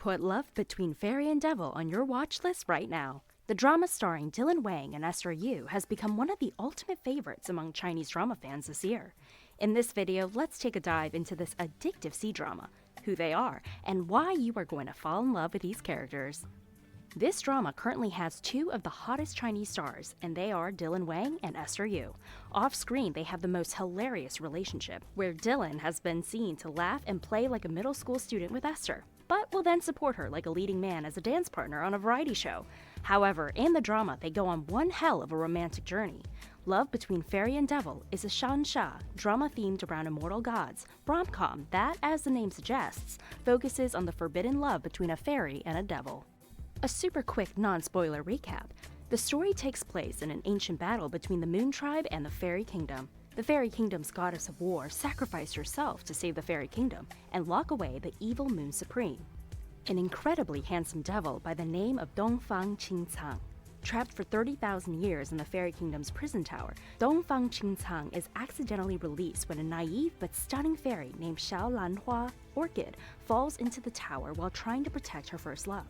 Put Love Between Fairy and Devil on your watch list right now. The drama starring Dylan Wang and Esther Yu has become one of the ultimate favorites among Chinese drama fans this year. In this video, let's take a dive into this addictive C-drama, who they are, and why you are going to fall in love with these characters. This drama currently has two of the hottest Chinese stars, and they are Dylan Wang and Esther Yu. Off-screen, they have the most hilarious relationship, where Dylan has been seen to laugh and play like a middle school student with Esther, but will then support her like a leading man as a dance partner on a variety show. However, in the drama, they go on one hell of a romantic journey. Love Between Fairy and Devil is a shansha drama themed around immortal gods, rom-com that, as the name suggests, focuses on the forbidden love between a fairy and a devil. A super quick non-spoiler recap. The story takes place in an ancient battle between the Moon Tribe and the Fairy Kingdom. The Fairy Kingdom's goddess of war sacrificed herself to save the Fairy Kingdom and lock away the evil Moon Supreme. An incredibly handsome devil by the name of Dongfang Qingcang. Trapped for 30,000 years in the Fairy Kingdom's prison tower, Dongfang Qingcang is accidentally released when a naive but stunning fairy named Xiao Lanhua, Orchid, falls into the tower while trying to protect her first love.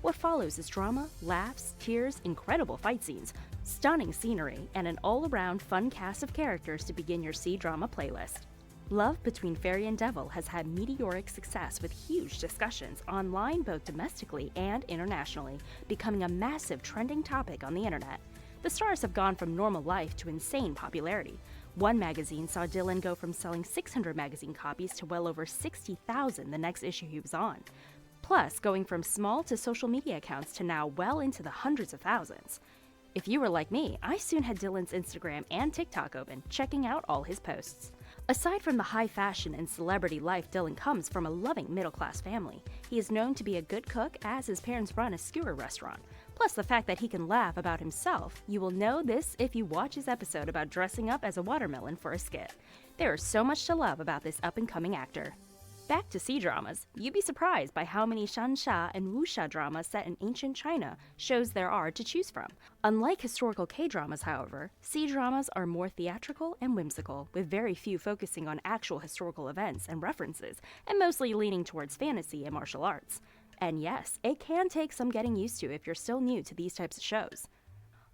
What follows is drama, laughs, tears, incredible fight scenes, stunning scenery, and an all-around fun cast of characters to begin your C-drama playlist. Love Between Fairy and Devil has had meteoric success with huge discussions online both domestically and internationally, becoming a massive trending topic on the internet. The stars have gone from normal life to insane popularity. One magazine saw Dylan go from selling 600 magazine copies to well over 60,000 the next issue he was on. Plus, going from small to social media accounts to now well into the hundreds of thousands. If you were like me, I soon had Dylan's Instagram and TikTok open, checking out all his posts. Aside from the high fashion and celebrity life, Dylan comes from a loving middle-class family. He is known to be a good cook as his parents run a skewer restaurant. Plus the fact that he can laugh about himself. You will know this if you watch his episode about dressing up as a watermelon for a skit. There is so much to love about this up-and-coming actor. Back to C-dramas, you'd be surprised by how many shansha and wuxia dramas set in ancient China shows there are to choose from. Unlike historical K-dramas, however, C-dramas are more theatrical and whimsical, with very few focusing on actual historical events and references, and mostly leaning towards fantasy and martial arts. And yes, it can take some getting used to if you're still new to these types of shows.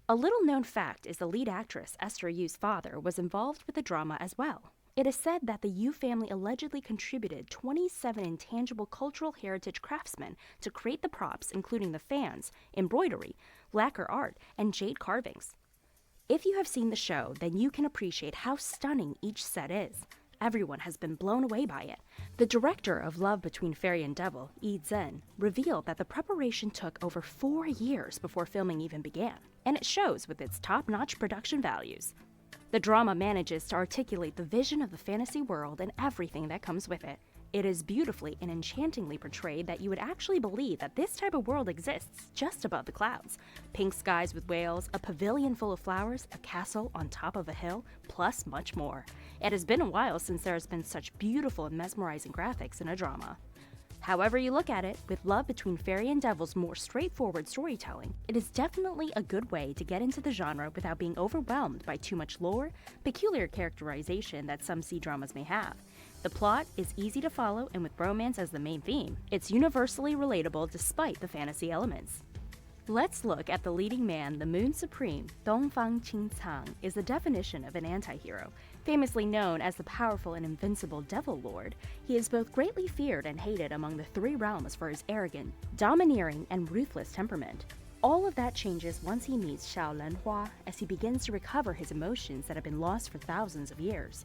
A little-known fact is the lead actress, Esther Yu's father, was involved with the drama as well. It is said that the Yu family allegedly contributed 27 intangible cultural heritage craftsmen to create the props, including the fans, embroidery, lacquer art, and jade carvings. If you have seen the show, then you can appreciate how stunning each set is. Everyone has been blown away by it. The director of Love Between Fairy and Devil, Yi Zhen, revealed that the preparation took over 4 years before filming even began, and it shows with its top-notch production values. The drama manages to articulate the vision of the fantasy world and everything that comes with it. It is beautifully and enchantingly portrayed that you would actually believe that this type of world exists just above the clouds. Pink skies with whales, a pavilion full of flowers, a castle on top of a hill, plus much more. It has been a while since there has been such beautiful and mesmerizing graphics in a drama. However you look at it, with Love Between Fairy and Devil's more straightforward storytelling, it is definitely a good way to get into the genre without being overwhelmed by too much lore, peculiar characterization that some C-dramas may have. The plot is easy to follow, and with romance as the main theme, it's universally relatable despite the fantasy elements. Let's look at the leading man. The Moon Supreme, Dongfang Qingcang, is the definition of an anti-hero. Famously known as the powerful and invincible Devil Lord, he is both greatly feared and hated among the three realms for his arrogant, domineering, and ruthless temperament. All of that changes once he meets Xiao Lanhua as he begins to recover his emotions that have been lost for thousands of years.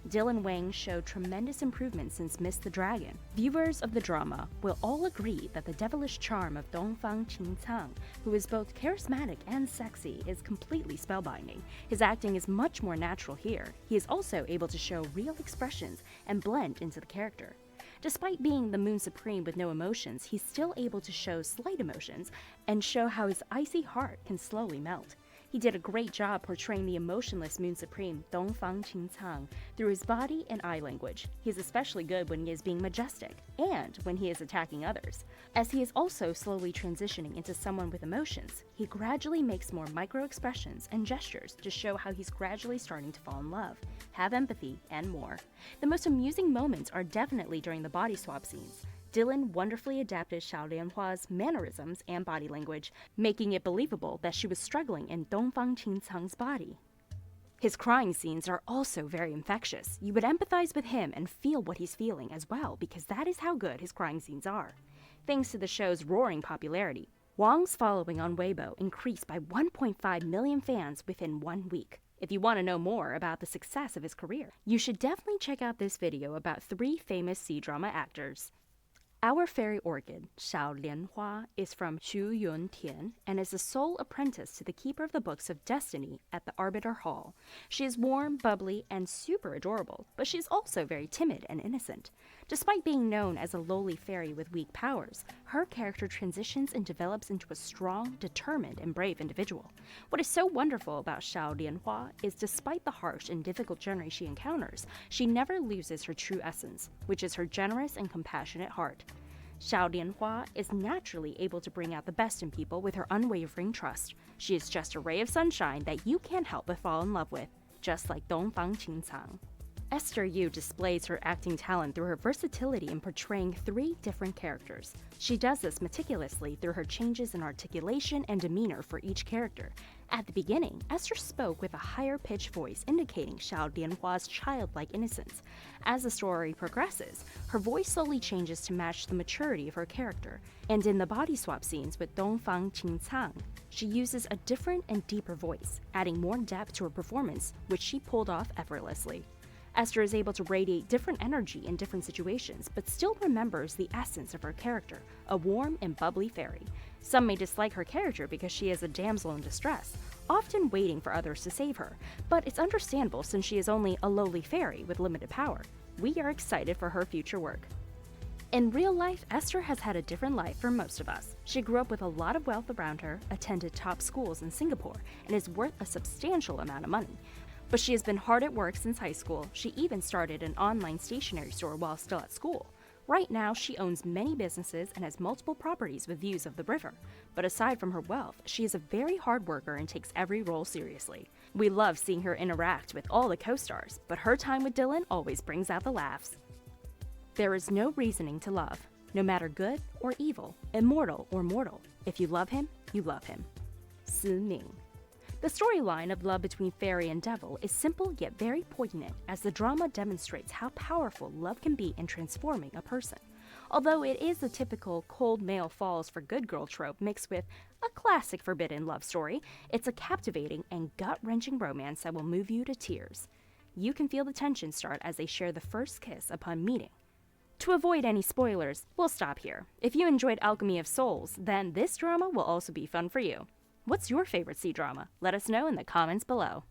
Dylan Wang showed tremendous improvement since Miss the Dragon. Viewers of the drama will all agree that the devilish charm of Dongfang Qingcang, who is both charismatic and sexy, is completely spellbinding. His acting is much more natural here. He is also able to show real expressions and blend into the character. Despite being the Moon Supreme with no emotions, he's still able to show slight emotions and show how his icy heart can slowly melt. He did a great job portraying the emotionless Moon Supreme, Dongfang Qingcang, through his body and eye language. He is especially good when he is being majestic, and when he is attacking others. As he is also slowly transitioning into someone with emotions, he gradually makes more micro-expressions and gestures to show how he's gradually starting to fall in love, have empathy, and more. The most amusing moments are definitely during the body swap scenes. Dylan wonderfully adapted Xiao Lianhua's mannerisms and body language, making it believable that she was struggling in Dongfang Qingcang's body. His crying scenes are also very infectious. You would empathize with him and feel what he's feeling as well, because that is how good his crying scenes are. Thanks to the show's roaring popularity, Wang's following on Weibo increased by 1.5 million fans within 1 week. If you want to know more about the success of his career, you should definitely check out this video about 3 famous C-drama actors. Our fairy orchid, Xiao Lianhua, is from Xu Yuntian and is the sole apprentice to the Keeper of the Books of Destiny at the Arbiter Hall. She is warm, bubbly, and super adorable, but she is also very timid and innocent. Despite being known as a lowly fairy with weak powers, her character transitions and develops into a strong, determined, and brave individual. What is so wonderful about Xiao Lianhua is despite the harsh and difficult journey she encounters, she never loses her true essence, which is her generous and compassionate heart. Xiao Lianhua is naturally able to bring out the best in people with her unwavering trust. She is just a ray of sunshine that you can't help but fall in love with, just like Dongfang Qingcang. Esther Yu displays her acting talent through her versatility in portraying 3 different characters. She does this meticulously through her changes in articulation and demeanor for each character. At the beginning, Esther spoke with a higher-pitched voice indicating Xiao Lianhua's childlike innocence. As the story progresses, her voice slowly changes to match the maturity of her character, and in the body swap scenes with Dongfang Qingcang, she uses a different and deeper voice, adding more depth to her performance, which she pulled off effortlessly. Esther is able to radiate different energy in different situations, but still remembers the essence of her character, a warm and bubbly fairy. Some may dislike her character because she is a damsel in distress, often waiting for others to save her, but it's understandable since she is only a lowly fairy with limited power. We are excited for her future work. In real life, Esther has had a different life from most of us. She grew up with a lot of wealth around her, attended top schools in Singapore, and is worth a substantial amount of money. But she has been hard at work since high school. She even started an online stationery store while still at school. Right now, she owns many businesses and has multiple properties with views of the river. But aside from her wealth, she is a very hard worker and takes every role seriously. We love seeing her interact with all the co-stars, but her time with Dylan always brings out the laughs. There is no reasoning to love, no matter good or evil, immortal or mortal. If you love him, you love him. Si Ming. The storyline of love between fairy and devil is simple yet very poignant, as the drama demonstrates how powerful love can be in transforming a person. Although it is the typical cold male falls for good girl trope mixed with a classic forbidden love story, it's a captivating and gut-wrenching romance that will move you to tears. You can feel the tension start as they share the first kiss upon meeting. To avoid any spoilers, we'll stop here. If you enjoyed Alchemy of Souls, then this drama will also be fun for you. What's your favorite C-drama? Let us know in the comments below.